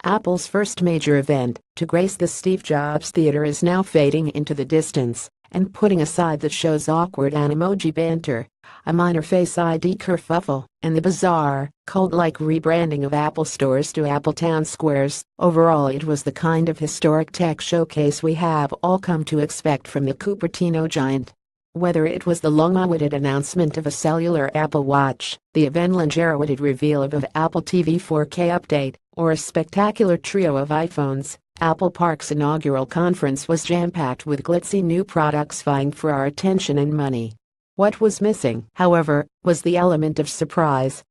Apple's first major event to grace the Steve Jobs Theater is now fading into the distance, and putting aside the show's awkward Animoji banter, a minor Face ID kerfuffle, and the bizarre, cult-like rebranding of Apple stores to Apple Town Squares, overall it was the kind of historic tech showcase we have all come to expect from the Cupertino giant. Whether it was the long-awaited announcement of a cellular Apple Watch, the event-long-awaited reveal of Apple TV 4K update, or a spectacular trio of iPhones, Apple Park's inaugural conference was jam-packed with glitzy new products vying for our attention and money. What was missing, however, was the element of surprise.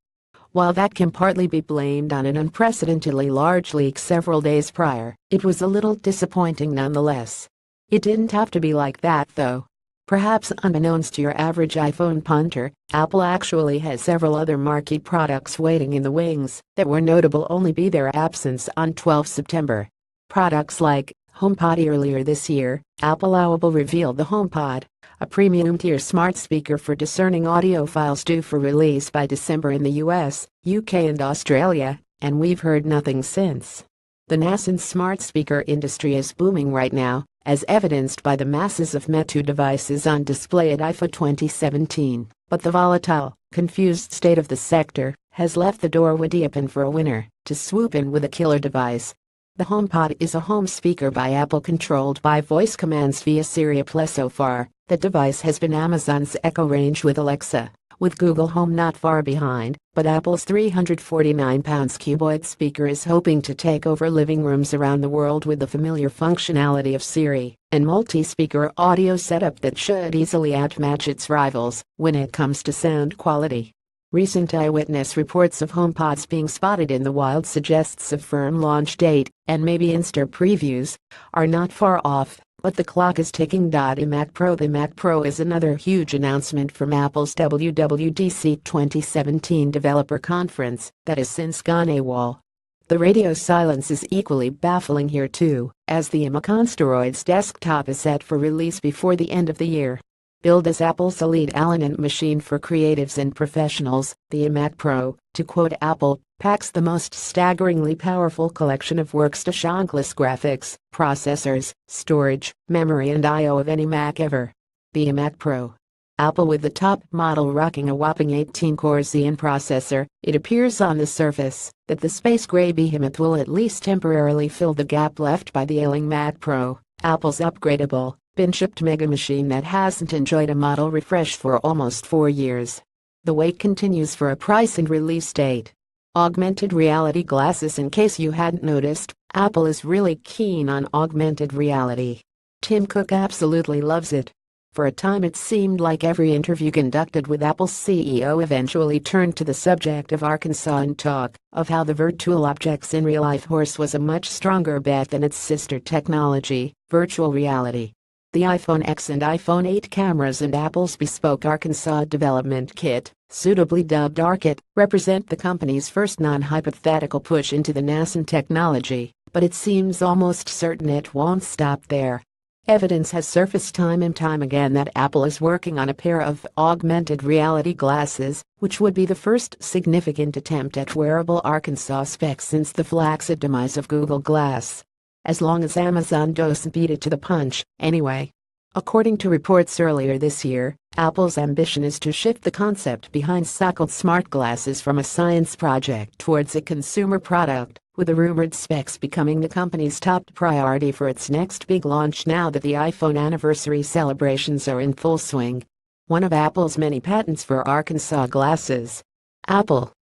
While that can partly be blamed on an unprecedentedly large leak several days prior, it was a little disappointing nonetheless. It didn't have to be like that though. Perhaps unbeknownst to your average iPhone punter, Apple actually has several other marquee products waiting in the wings that were notable only by their absence on 12 September. Products like HomePod. Earlier this year, Apple revealed the HomePod, a premium-tier smart speaker for discerning audiophiles due for release by December in the US, UK and Australia, and we've heard nothing since. The nascent smart speaker industry is booming right now, as evidenced by the masses of Meta devices on display at IFA 2017, but the volatile, confused state of the sector has left the door wide open for a winner to swoop in with a killer device. The HomePod is a home speaker by Apple controlled by voice commands via Siri. So far, the device has been Amazon's Echo range with Alexa, with Google Home not far behind, but Apple's 349-pound cuboid speaker is hoping to take over living rooms around the world with the familiar functionality of Siri and multi-speaker audio setup that should easily outmatch its rivals when it comes to sound quality. Recent eyewitness reports of HomePods being spotted in the wild suggests a firm launch date, and maybe in-store previews are not far off. But the clock is ticking. iMac Pro. The Mac Pro is another huge announcement from Apple's WWDC 2017 developer conference that has since gone AWOL. The radio silence is equally baffling here too, as the iMac on steroids desktop is set for release before the end of the year. Billed as Apple's elite Allen machine for creatives and professionals, the iMac Pro, to quote Apple, packs the most staggeringly powerful collection of workstation-class graphics, processors, storage, memory and I/O of any Mac ever. The iMac Pro. Apple with the top model rocking a whopping 18-core Xeon processor, it appears on the surface that the space gray behemoth will at least temporarily fill the gap left by the ailing Mac Pro, Apple's upgradable, bin-shipped mega machine that hasn't enjoyed a model refresh for almost 4 years. The wait continues for a price and release date. Augmented reality glasses. In case you hadn't noticed, Apple is really keen on augmented reality. Tim Cook absolutely loves it. For a time it seemed like every interview conducted with Apple's CEO eventually turned to the subject of Arkansas and talk of how the virtual objects in real-life horse was a much stronger bet than its sister technology, virtual reality. The iPhone X and iPhone 8 cameras and Apple's bespoke Arkansas development kit, suitably dubbed ARKit, represent the company's first non-hypothetical push into the nascent technology, but it seems almost certain it won't stop there. Evidence has surfaced time and time again that Apple is working on a pair of augmented reality glasses, which would be the first significant attempt at wearable Arkansas specs since the flaccid demise of Google Glass. As long as Amazon doesn't beat it to the punch, anyway. According to reports earlier this year, Apple's ambition is to shift the concept behind so-called smart glasses from a science project towards a consumer product, with the rumored specs becoming the company's top priority for its next big launch now that the iPhone anniversary celebrations are in full swing. One of Apple's many patents for Arkansas glasses. Apple,